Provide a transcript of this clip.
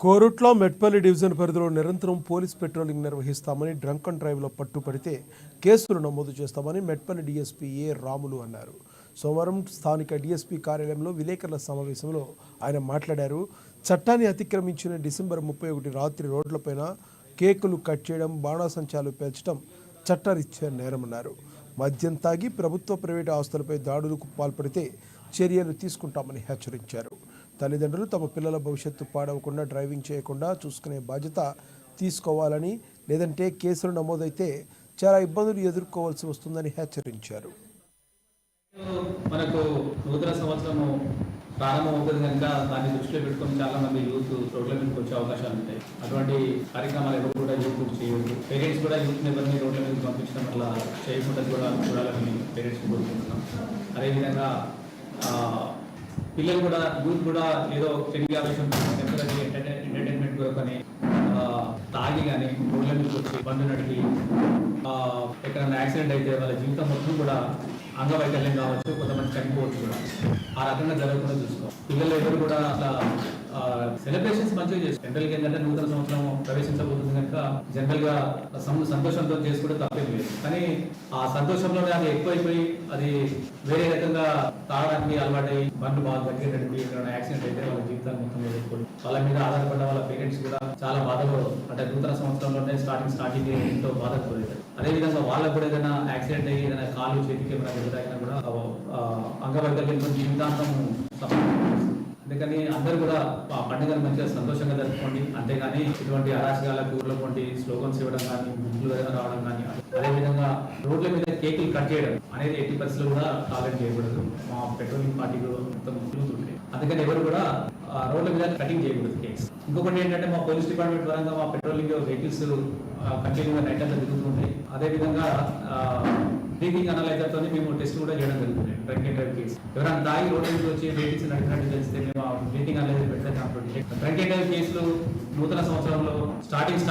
Korutla Metpally division పరిధిలో నిరంతరం police patrolling నిర్వహిస్తామని డ్రంక్ అండ్ డ్రైవ్లో పట్టుపడితే కేసులు నమోదు చేస్తామని మెట్పల్లి డీఎస్పీ ఏ రాములు అన్నారు. సోమవారం స్థానిక డీఎస్పీ కార్యాలయంలో విలేకరుల సమావేశంలో ఆయన మాట్లాడారు. చట్టాన్ని అతిక్రమించిన డిసెంబర్ 31 రాత్రి రోడ్లపైన కేకులు కట్ చేయడం, బాణాసంచాలు పేల్చడం చట్టరీత్యా నేరమన్నారు. మద్యం తాగి ప్రభుత్వ ప్రైవేటు ఆస్తులపై దాడులకు పాల్పడితే చర్యలు తీసుకుంటామని హెచ్చరించారు. తల్లిదండ్రులు తమ పిల్లల భవిష్యత్తు పాడవకుండా డ్రైవింగ్ చేయకుండా చూసుకునే బాధ్యత తీసుకోవాలని, లేదంటే కేసులు నమోదైతే చాలా ఇబ్బందులు ఎదుర్కోవాల్సి వస్తుందని హెచ్చరించారు. మనకు నూతన సంవత్సరము ప్రారంభం అవుతుంది కనుక దాన్ని దృష్టిలో పెట్టుకొని చాలా మంది యూత్ రోడ్ల మీదకి వచ్చే అవకాశాలు ఉంటాయి. అటువంటి కార్యక్రమాలు ఎవరు కూడా యూత్ చేయొద్దు. పేరెంట్స్ కూడా యూత్ ఎవరిని రోడ్ల మీదకి పంపించడం వల్ల చేయకుండా కూడా చూడాలని పేరెంట్స్ కోరుకుంటున్నాం. అదేవిధంగా పిల్లలు కూడా యూత్ కూడా ఏదో తెలివి ఆవేశం టెంపరీ ఎంటర్టైన్మెంట్ కొరకని తాగి కానీ రోడ్ల మీదకి వచ్చి బండి నడిపి ఎక్కడైనా యాక్సిడెంట్ అయితే వాళ్ళ జీవితం మొత్తం కూడా అంగవైకల్యం కావచ్చు, కొంతమంది చనిపోవచ్చు కూడా. ఆ రకంగా జరగకుండా చూసుకోవాలి. పిల్లలు ఎవరు కూడా అట్లా సెలబ్రేషన్స్ మంచిగా చేస్తారు. జనరల్గా ఏంటంటే నూతన సంవత్సరం ప్రవేశించబోతుంది కనుక జనరల్గా సంతోషంతో చేసుకుంటే తప్పేం లేదు. కానీ ఆ సంతోషంలోనే అది ఎక్కువైపోయి అది వేరే రకంగా తాగడానికి అలవాటై బండ్లు బాగా తగ్గేటట్టు ఎక్కడైనా యాక్సిడెంట్ అయితే వాళ్ళ జీవితాలు మొత్తం ఎదుర్కోవాలి. వాళ్ళ మీద ఆధారపడ్డ వాళ్ళ పేరెంట్స్ కూడా చాలా బాధలో, అంటే నూతన సంవత్సరంలోనే స్టార్టింగ్ ఎంతో బాధకు పోతారు. అదేవిధంగా వాళ్ళకు కూడా ఏదైనా యాక్సిడెంట్ అయ్యి ఏదైనా కాలు చేతికి ఏమైనా ఎదురైనా కూడా అంగవైకల్యం జీవితాంతం. అందుకని అందరూ కూడా ఆ పండుగను మంచిగా సంతోషంగా జరుపుకోండి. అంతేగాని ఇటువంటి అరాచకాలకు ఊర్లటువంటి స్లోగన్స్ ఇవ్వడం కానీ, ముగ్గులు రావడం కానీ, అదేవిధంగా రోడ్ల మీద కేకులు కట్ చేయడం అనేది ఎట్టి పరిస్థితులు కూడా టాలెంట్ చేయకూడదు. మా పెట్రోలింగ్ పార్టీలో మొత్తం ఉంటుంది. అందుకని ఎవరు కూడా రోడ్ల మీద కటింగ్ చేయకూడదు కేక్స్. ఇంకొకటి ఏంటంటే మా పోలీస్ డిపార్ట్మెంట్ పరంగా మా పెట్రోలింగ్ వెహికల్స్ కంటిన్యూగా నైట్ అంతా తిరుగుతుంటాయి. అదేవిధంగా డ్రింకింగ్ అనలైజర్తో మేము టెస్ట్ కూడా చేయడం జరుగుతుంది. డ్రంక్ అండ్ డ్రైవ్ కేసు ఎవరైనా తాగి రోడ్డు మీద వచ్చి వెహికల్స్ నడిపినట్టు తెలిస్తే మేము డ్రింకింగ్ అనలైజర్ పెడితే డ్రంక్ అండ్ డ్రైవ్ కేసులు నూతన సంవత్సరంలో స్టార్టింగ్